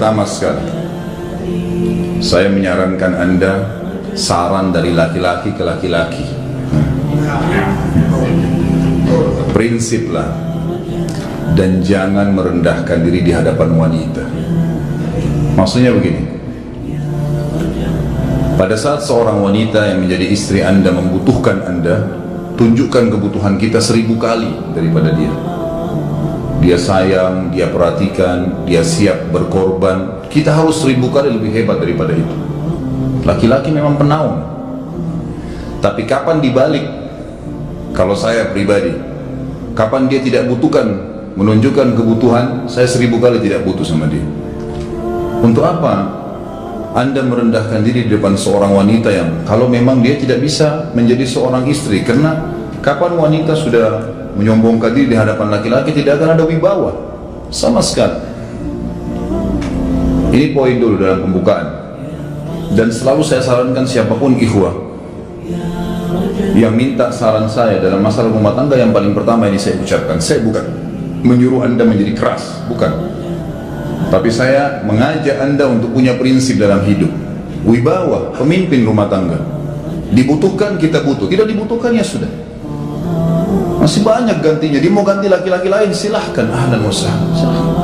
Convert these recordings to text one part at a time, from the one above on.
Pertama sekali, saya menyarankan Anda saran dari laki-laki ke laki-laki. Prinsiplah dan jangan merendahkan diri di hadapan wanita. Maksudnya begini, pada saat seorang wanita yang menjadi istri Anda membutuhkan Anda, tunjukkan kebutuhan kita 1000 kali daripada dia. Dia sayang, dia perhatikan, dia siap berkorban. Kita harus 1000 kali lebih hebat daripada itu. Laki-laki memang penaung. Tapi kapan dibalik? Kalau saya pribadi, kapan dia tidak butuhkan, menunjukkan kebutuhan, saya 1000 kali tidak butuh sama dia. Untuk apa Anda merendahkan diri di depan seorang wanita yang kalau memang dia tidak bisa menjadi seorang istri? Karena kapan wanita sudah menyombongkan diri di hadapan laki-laki, tidak akan ada wibawa sama sekali. Ini poin dulu dalam pembukaan. Dan selalu saya sarankan siapapun ikhwah yang minta saran saya dalam masalah rumah tangga, yang paling pertama ini saya ucapkan, saya bukan menyuruh Anda menjadi keras, bukan. Tapi saya mengajak Anda untuk punya prinsip dalam hidup. Wibawa, pemimpin rumah tangga. Dibutuhkan, kita butuh. Tidak dibutuhkan, ya sudah. Masih banyak gantinya. Dia mau ganti laki-laki lain, silahkan. Ahlan wa sahlan, silahkan.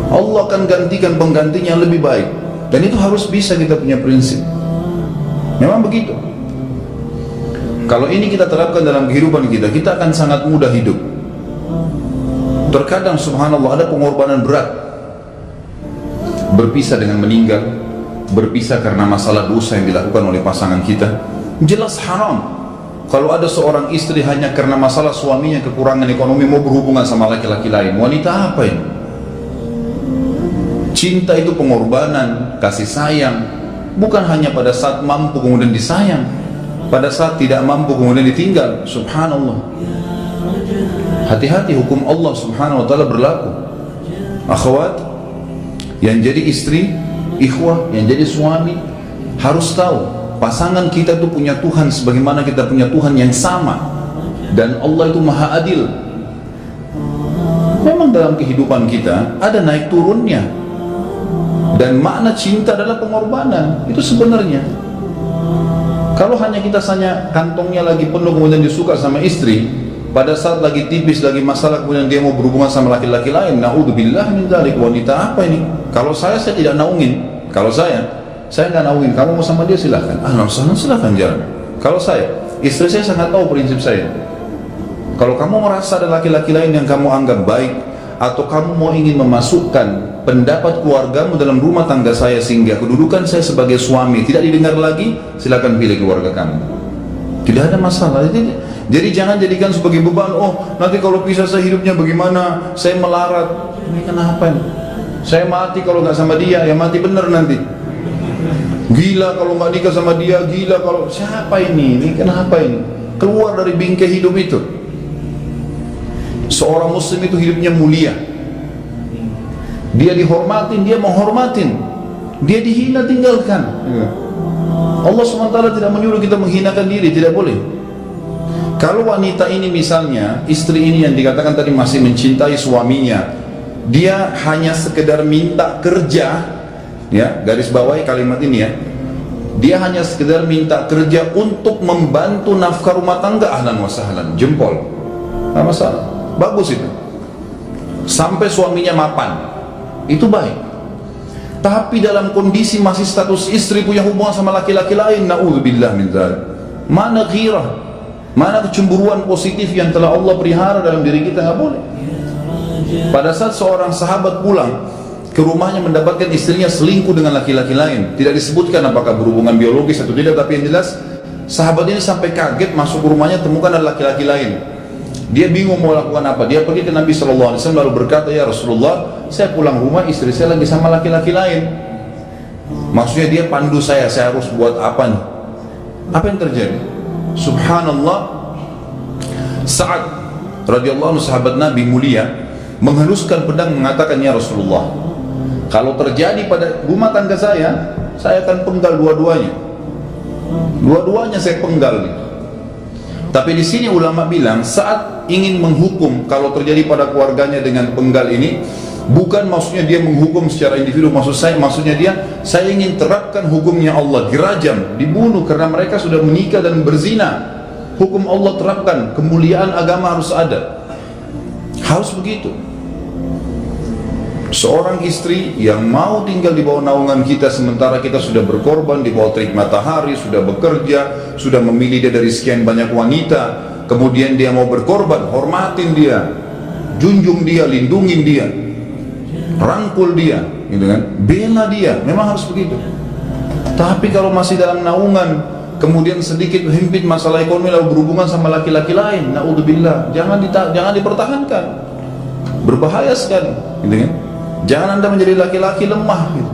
Allah akan gantikan penggantinya yang lebih baik. Dan itu harus bisa kita punya prinsip. Memang begitu. Kalau ini kita terapkan dalam kehidupan kita, kita akan sangat mudah hidup. Terkadang subhanallah ada pengorbanan berat. Berpisah dengan meninggal, berpisah karena masalah dosa yang dilakukan oleh pasangan kita, jelas haram. Kalau ada seorang istri hanya karena masalah suaminya kekurangan ekonomi mau berhubungan sama laki-laki lain, wanita apa ini? Cinta itu pengorbanan, kasih sayang, bukan hanya pada saat mampu kemudian disayang, pada saat tidak mampu kemudian ditinggal. Subhanallah. Hati-hati, hukum Allah subhanahu wa ta'ala berlaku. Akhwat yang jadi istri, ikhwah yang jadi suami, harus tahu pasangan kita itu punya Tuhan sebagaimana kita punya Tuhan yang sama, dan Allah itu maha adil. Memang dalam kehidupan kita ada naik turunnya, dan makna cinta adalah pengorbanan. Itu sebenarnya. Kalau hanya kita kantongnya lagi penuh kemudian disuka sama istri, pada saat lagi tipis, lagi masalah, kemudian dia mau berhubungan sama laki-laki lain, na'udzubillah min dzalik. Wanita apa ini? Kalau saya tidak naungin. Kalau saya nggak naungin. Kamu mau sama dia silahkan. Silahkan jalan. Kalau saya, istri saya sangat tahu prinsip saya. Kalau kamu merasa ada laki-laki lain yang kamu anggap baik, atau kamu mau ingin memasukkan pendapat keluargamu dalam rumah tangga saya sehingga kedudukan saya sebagai suami tidak didengar lagi, silakan pilih keluarga kamu. Tidak ada masalah. Jadi jangan jadikan sebagai beban. Oh, nanti kalau pisah saya hidupnya bagaimana? Saya melarat. Ini kenapa ini? Saya mati kalau nggak sama dia, ya mati bener nanti. Gila kalau nggak nikah sama dia, gila kalau siapa ini? Ini kenapa ini? Keluar dari bingkai hidup itu. Seorang muslim itu hidupnya mulia. Dia dihormatin, dia menghormatin. Dia dihina, tinggalkan. Allah SWT tidak menyuruh kita menghinakan diri, tidak boleh. Kalau wanita ini misalnya, istri ini yang dikatakan tadi masih mencintai suaminya, dia hanya sekedar minta kerja, ya, garis bawahi kalimat ini ya, dia hanya sekedar minta kerja untuk membantu nafkah rumah tangga, ahlan wa sahlan, jempol, nggak masalah, bagus itu, sampai suaminya mapan, itu baik. Tapi dalam kondisi masih status istri punya hubungan sama laki-laki lain, na'udzubillah min dzalik, mana ghirah, mana kecemburuan positif yang telah Allah pelihara dalam diri kita, nggak boleh. Pada saat seorang sahabat pulang ke rumahnya mendapatkan istrinya selingkuh dengan laki-laki lain, tidak disebutkan apakah berhubungan biologis atau tidak, tapi yang jelas sahabat ini sampai kaget, masuk ke rumahnya temukan ada laki-laki lain. Dia bingung mau lakukan apa. Dia pergi ke Nabi SAW lalu berkata, ya Rasulullah, saya pulang rumah istri saya lagi sama laki-laki lain. Maksudnya dia pandu saya harus buat apa nih? Apa yang terjadi? Subhanallah, Sa'ad radhiyallahu anhu, sahabat Nabi mulia, menghaluskan pedang mengatakan, ya Rasulullah, kalau terjadi pada rumah tangga saya akan penggal dua-duanya. Dua-duanya saya penggal. Tapi di sini ulama bilang, saat ingin menghukum kalau terjadi pada keluarganya dengan penggal ini, Bukan maksudnya dia menghukum secara individu, maksudnya saya ingin terapkan hukumnya Allah, dirajam, dibunuh karena mereka sudah menikah dan berzina. Hukum Allah terapkan, kemuliaan agama harus ada. Harus begitu. Seorang istri yang mau tinggal di bawah naungan kita sementara kita sudah berkorban di bawah terik matahari, sudah bekerja, sudah memilih dia dari sekian banyak wanita, kemudian dia mau berkorban, hormatin dia, junjung dia, lindungin dia, rangkul dia, gitu kan, bela dia, memang harus begitu. Tapi kalau masih dalam naungan, kemudian sedikit himpit masalah ekonomi lalu berhubungan sama laki-laki lain, naudzubillah, jangan dipertahankan, berbahaya sekali, gitu kan. Jangan Anda menjadi laki-laki lemah, gitu.